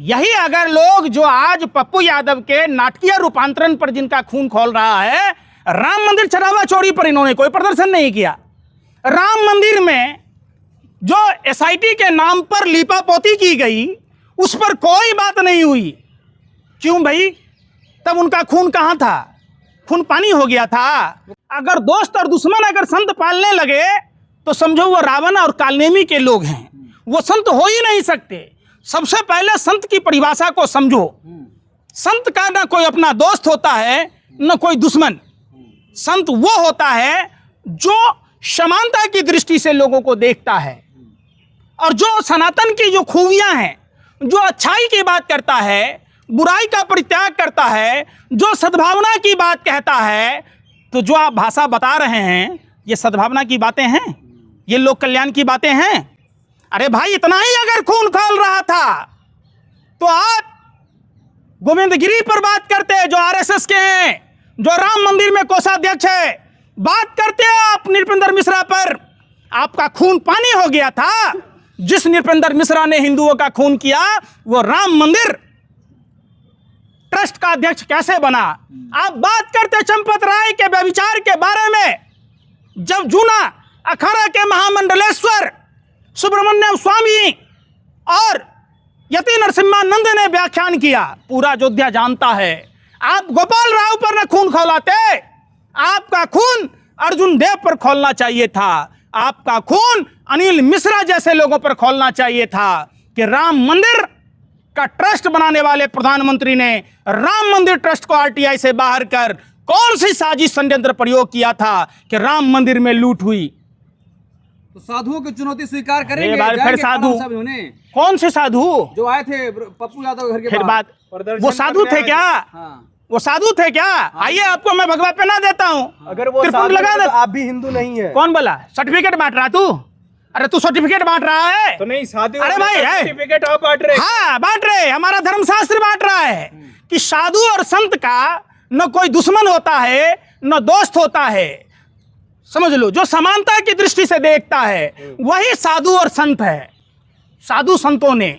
यही अगर लोग जो आज पप्पू यादव के नाटकीय रूपांतरण पर जिनका खून खौल रहा है, राम मंदिर चढ़ावा चोरी पर इन्होंने कोई प्रदर्शन नहीं किया। राम मंदिर में जो एसआईटी के नाम पर लीपापोती की गई उस पर कोई बात नहीं हुई। क्यों भाई? तब उनका खून कहाँ था? खून पानी हो गया था। अगर दोस्त और दुश्मन अगर संत पालने लगे तो समझो वो रावण और कालनेमी के लोग हैं, वो संत हो ही नहीं सकते। सबसे पहले संत की परिभाषा को समझो। संत का ना कोई अपना दोस्त होता है न कोई दुश्मन। संत वो होता है जो समानता की दृष्टि से लोगों को देखता है और जो सनातन की जो खूबियां हैं, जो अच्छाई की बात करता है, बुराई का परित्याग करता है, जो सद्भावना की बात कहता है। तो जो आप भाषा बता रहे हैं ये सद्भावना की बातें हैं, ये लोक कल्याण की बातें हैं। अरे भाई, इतना ही अगर खून खौल रहा था तो आप गोविंदगिरी पर बात करते जो आरएसएस के हैं, जो राम मंदिर में कोषाध्यक्ष है, बात करते आप नृपेंद्र मिश्रा पर। आपका खून पानी हो गया था। जिस नृपेंद्र मिश्रा ने हिंदुओं का खून किया वो राम मंदिर ट्रस्ट का अध्यक्ष कैसे बना? आप बात करते चंपत राय के व्यभिचार के बारे में, जब जूना अखाड़ा के महामंडलेश्वर सुब्रमण्यम स्वामी और यति नरसिम्हानंद ने व्याख्यान किया, पूरा अयोध्या जानता है। आप गोपाल राव पर न खून खौलाते, आपका खून अर्जुन देव पर खोलना चाहिए था। आपका खून अनिल मिश्रा जैसे लोगों पर खोलना चाहिए था कि राम मंदिर का ट्रस्ट बनाने वाले प्रधानमंत्री ने राम मंदिर ट्रस्ट को आरटीआई से बाहर कर कौन सी साजिश षड्यंत्र प्रयोग किया था कि राम मंदिर में लूट हुई। तो साधुओं की चुनौती स्वीकार करेंगे? फिर साधु कौन से साधु जो आए थे पप्पू यादव घर के फिर बात, वो साधु थे क्या? हाँ। वो साधु थे क्या? आइए आपको मैं भगवा पहना देता हूँ। अगर वो साधु लगा तो आप भी हिंदू नहीं है। कौन बोला? सर्टिफिकेट बांट रहा तू? अरे तू सर्टिफिकेट बांट रहा है तो नहीं साधु। अरे भाई सर्टिफिकेट आप बांट रहे? हाँ बांट रहे। हमारा धर्मशास्त्र बांट रहा है कि साधु और संत का न कोई दुश्मन होता है न दोस्त होता है। समझ लो, जो समानता की दृष्टि से देखता है वही साधु और संत है। साधु संतों ने,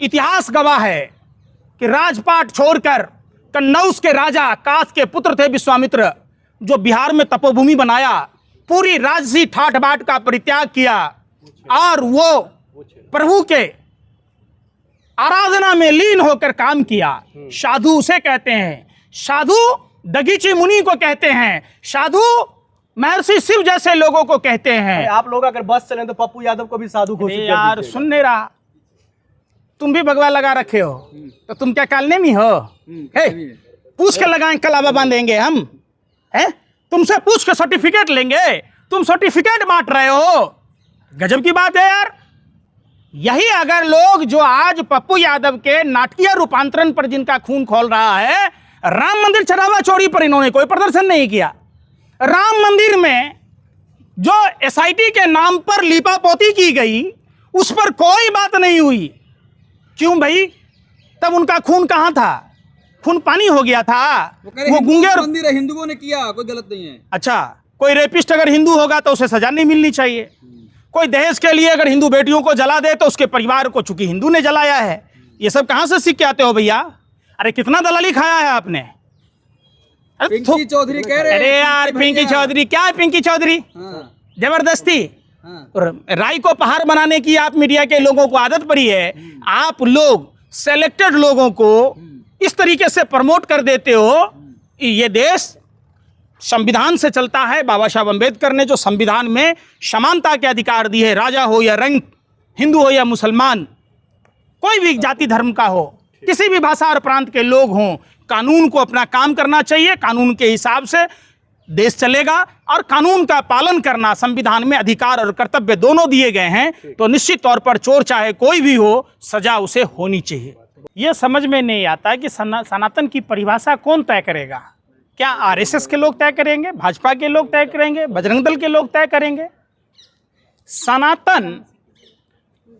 इतिहास गवाह है कि राजपाट छोड़कर कन्नौज के राजा काश के पुत्र थे विश्वामित्र, जो बिहार में तपोभूमि बनाया, पूरी राजसी ठाट बाट का परित्याग किया और वो प्रभु के आराधना में लीन होकर काम किया। साधु उसे कहते हैं। साधु दगीची मुनि को कहते हैं। साधु महर्षि शिव जैसे लोगों को कहते हैं। आप लोग अगर बस चलें तो पप्पू यादव को भी साधु घोषित कर यार दीजिएगा। सुन नहीं रहा? तुम भी भगवा लगा रखे हो तो तुम क्या कालनेमी हो? पूछ के लगाएं, कलावा बांधेंगे हम? हैं? तुमसे पूछ के सर्टिफिकेट लेंगे? तुम सर्टिफिकेट बांट रहे हो? गजब की बात है यार। यही अगर लोग जो आज पप्पू यादव के नाटकीय रूपांतरण पर जिनका खून खौल रहा है, राम मंदिर चढ़ावा चोरी पर इन्होंने कोई प्रदर्शन नहीं किया। राम मंदिर में जो एसआईटी के नाम पर लीपापोती की गई उस पर कोई बात नहीं हुई। क्यों भाई? तब उनका खून कहाँ था? खून पानी हो गया था। वो गूंगे मंदिर है, हिंदुओं ने किया, कोई गलत नहीं है। अच्छा, कोई रेपिस्ट अगर हिंदू होगा तो उसे सजा नहीं मिलनी चाहिए। कोई दहेज के लिए अगर हिंदू बेटियों को जला दे तो उसके परिवार को चूंकि हिंदू ने जलाया है। ये सब कहाँ से सीख के आते हो भैया? अरे कितना दलाली खाया है आपने? पिंकी चौधरी कह रहे हैं। अरे यार पिंकी चौधरी क्या है? पिंकी चौधरी जबरदस्ती राय को पहाड़ बनाने की आप मीडिया के लोगों को आदत पड़ी है। आप लोग सेलेक्टेड लोगों को इस तरीके से प्रमोट कर देते हो। ये देश संविधान से चलता है। बाबा साहब अम्बेडकर ने जो संविधान में समानता के अधिकार दिए है, राजा हो या रंग, हिंदू हो या मुसलमान, कोई भी जाति धर्म का हो, किसी भी भाषा और प्रांत के लोग हों, कानून को अपना काम करना चाहिए। कानून के हिसाब से देश चलेगा और कानून का पालन करना, संविधान में अधिकार और कर्तव्य दोनों दिए गए हैं। तो निश्चित तौर पर चोर चाहे कोई भी हो, सजा उसे होनी चाहिए। ये समझ में नहीं आता कि सनातन की परिभाषा कौन तय करेगा? क्या आरएसएस के लोग तय करेंगे? भाजपा के लोग तय करेंगे? बजरंग दल के लोग तय करेंगे? सनातन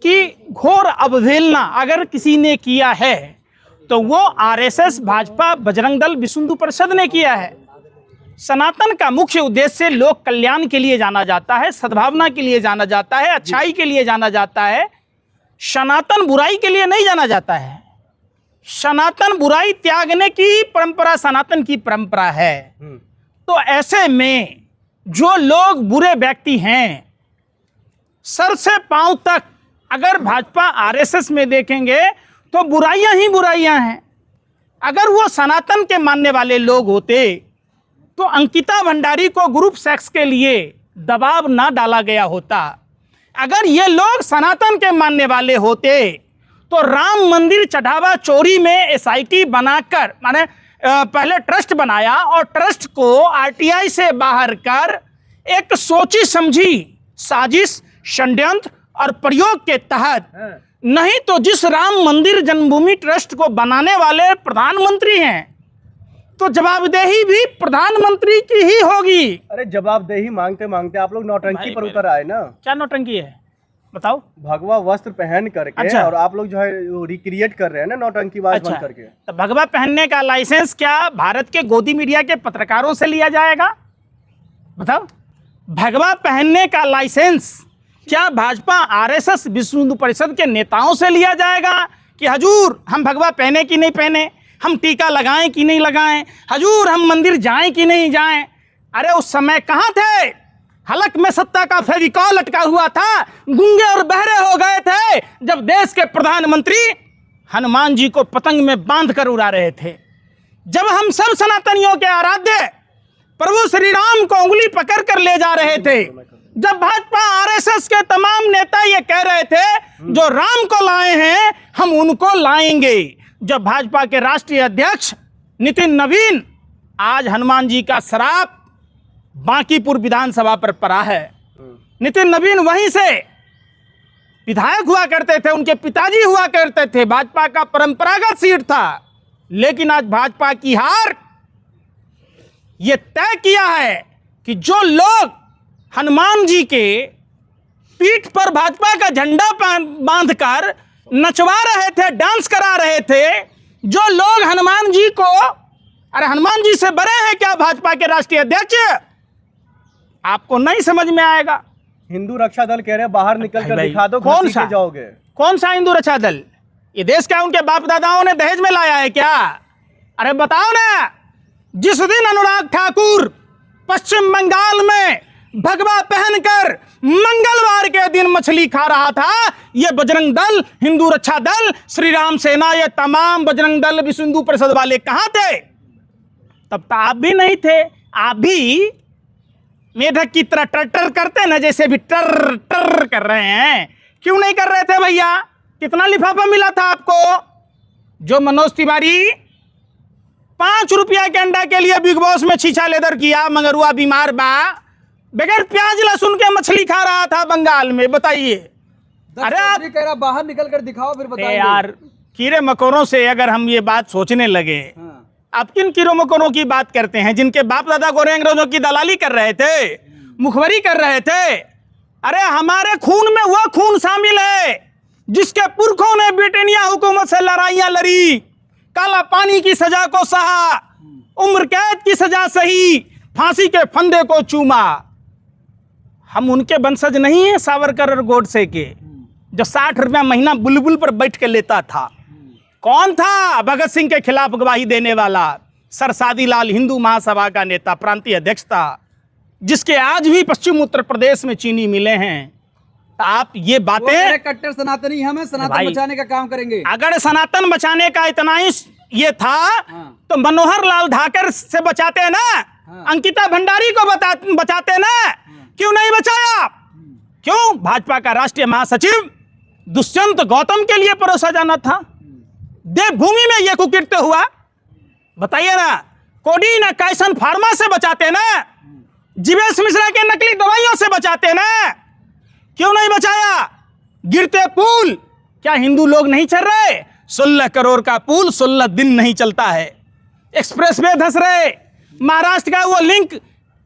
की घोर अवहेलना अगर किसी ने किया है तो वो आरएसएस, भाजपा, बजरंग दल, विश्व हिंदू परिषद ने किया है। सनातन का मुख्य उद्देश्य लोक कल्याण के लिए जाना जाता है, सद्भावना के लिए जाना जाता है, अच्छाई के लिए जाना जाता है। सनातन बुराई के लिए नहीं जाना जाता है। सनातन बुराई त्यागने की परंपरा सनातन की परंपरा है। तो ऐसे में जो लोग बुरे व्यक्ति हैं, सर से पांव तक अगर भाजपा आरएसएस में देखेंगे तो बुराइयां ही बुराइयां हैं। अगर वो सनातन के मानने वाले लोग होते तो अंकिता भंडारी को ग्रुप सेक्स के लिए दबाव ना डाला गया होता। अगर ये लोग सनातन के मानने वाले होते तो राम मंदिर चढ़ावा चोरी में एसआईटी बनाकर, माने पहले ट्रस्ट बनाया और ट्रस्ट को आरटीआई से बाहर कर एक सोची समझी साजिश, षड्यंत्र और प्रयोग के तहत, नहीं तो जिस राम मंदिर जन्मभूमि ट्रस्ट को बनाने वाले प्रधानमंत्री हैं तो जवाबदेही भी प्रधानमंत्री की ही होगी। अरे जवाबदेही मांगते मांगते आप लोग नौटंकी पर उतर आए ना। क्या नौटंकी है बताओ? भगवा वस्त्र पहन करके अच्छा। और आप लोग जो है रिक्रिएट कर रहे हैं ना नौटंकीबाज अच्छा, बन करके। तो भगवा पहनने का लाइसेंस क्या भारत के गोदी मीडिया के पत्रकारों से लिया जाएगा? बताओ, भगवा पहनने का लाइसेंस क्या भाजपा आरएसएस विश्व हिंदू परिषद के नेताओं से लिया जाएगा कि हजूर हम भगवा पहने कि नहीं पहने, हम टीका लगाएं कि नहीं लगाएं, हजूर हम मंदिर जाएं कि नहीं जाएं? अरे उस समय कहाँ थे? हलक में सत्ता का फेविकॉल लटका हुआ था, गूंगे और बहरे हो गए थे जब देश के प्रधानमंत्री हनुमान जी को पतंग में बांध कर उड़ा रहे थे। जब हम सब सनातनियों के आराध्य प्रभु श्री राम को उंगली पकड़ कर ले जा रहे थे, जब भाजपा आरएसएस के तमाम नेता ये कह रहे थे जो राम को लाए हैं हम उनको लाएंगे, जब भाजपा के राष्ट्रीय अध्यक्ष नितिन नवीन आज हनुमान जी का श्राप बांकीपुर विधानसभा पर पड़ा है। नितिन नवीन वहीं से विधायक हुआ करते थे, उनके पिताजी हुआ करते थे, भाजपा का परंपरागत सीट था। लेकिन आज भाजपा की हार ये तय किया है कि जो लोग हनुमान जी के पीठ पर भाजपा का झंडा बांधकर नचवा रहे थे, डांस करा रहे थे, जो लोग हनुमान जी को, अरे हनुमान जी से बड़े हैं क्या भाजपा के राष्ट्रीय अध्यक्ष? आपको नहीं समझ में आएगा। हिंदू रक्षा दल कह रहे हैं बाहर निकल कर दिखा दो, कौन घसीटे सा जाओगे। कौन सा हिंदू रक्षा दल? ये देश क्या उनके बाप दादाओं ने दहेज में लाया है क्या? अरे बताओ ना, जिस दिन अनुराग ठाकुर पश्चिम बंगाल में भगवा पहनकर मंगलवार के दिन मछली खा रहा था, ये बजरंग दल, हिंदू रक्षा दल, श्री राम सेना, ये तमाम बजरंग दल विश्व हिंदू परिषद वाले कहां थे? तब तो आप भी नहीं थे। आप भी मेढक की तरह टर करते ना, जैसे भी टर कर रहे हैं। क्यों नहीं कर रहे थे भैया? कितना लिफाफा मिला था आपको? जो मनोज तिवारी 5 रुपया के अंडा के लिए बिग बॉस में छीछा लेदर किया, मंगरुआ बीमार बा, बगैर प्याज लहसुन के मछली खा रहा था बंगाल में, बताइए। अरे आप कह रहा बाहर निकल कर दिखाओ फिर बताइए। यार कीड़े मकोड़ों से अगर हम ये बात सोचने लगे, आप किन कीड़ों मकोड़ों की बात करते हैं जिनके बाप दादा गोरे अंग्रेजों की दलाली कर रहे थे, मुखबरी कर रहे थे? अरे हमारे खून में वह खून शामिल है जिसके पुरखों ने ब्रिटेनिया हुकूमत से लड़ाइयां लड़ी, काला पानी की सजा को सहा, उम्र कैद की सजा सही, फांसी के फंदे को चूमा। हम उनके वंशज नहीं है सावरकर और गोडसे के, जो 60 रुपया महीना बुलबुल पर बैठ के लेता था। कौन था भगत सिंह के खिलाफ गवाही देने वाला? सर सादी लाल, हिंदू महासभा का नेता, प्रांतीय अध्यक्ष था, जिसके आज भी पश्चिम उत्तर प्रदेश में चीनी मिले हैं। आप ये बातें, कट्टर सनातनी हम सनातन बचाने का काम करेंगे। अगर सनातन बचाने का इतना ही ये था तो मनोहर लाल धाकर से बचाते ना, अंकिता भंडारी को बचाते ना, क्यों नहीं बचाया? क्यों? भाजपा का राष्ट्रीय महासचिव दुष्यंत गौतम के लिए परोसा जाना था। देवभूमि में यह कुकृत्य हुआ, बताइए ना। कोडीन कैसन फार्मा से बचाते ना, जीवेश मिश्रा के नकली दवाइयों से बचाते ना, क्यों नहीं बचाया? गिरते पुल क्या हिंदू लोग नहीं चल रहे? 16 करोड़ का पुल 16 दिन नहीं चलता है। एक्सप्रेसवे धंस रहे। महाराष्ट्र का वो लिंक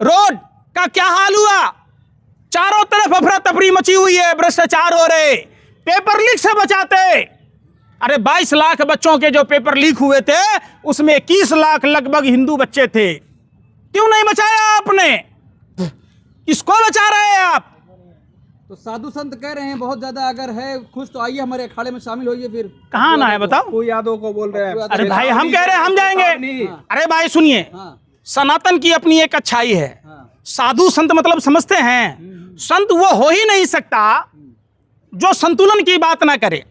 रोड का क्या हाल हुआ? चारों तरफ अफरा तफरी मची हुई है, भ्रष्टाचार हो रहे। पेपर लीक से बचाते। अरे 22 लाख बच्चों के जो पेपर लीक हुए थे उसमें 21 लाख लगभग हिंदू बच्चे थे। क्यों नहीं बचाया आपने? किसको बचा रहे हैं आप? तो साधु संत कह रहे हैं बहुत ज्यादा अगर है खुश तो आइए हमारे अखाड़े में शामिल होइए फिर। कहाँ आना है बताओ? पप्पू यादव को बोल रहे हैं। अरे भाई हम कह रहे हैं हम जाएंगे। अरे भाई सुनिए, हाँ सनातन की अपनी एक अच्छाई है। हाँ साधु संत मतलब समझते हैं, संत वो हो ही नहीं सकता जो संतुलन की बात ना करे।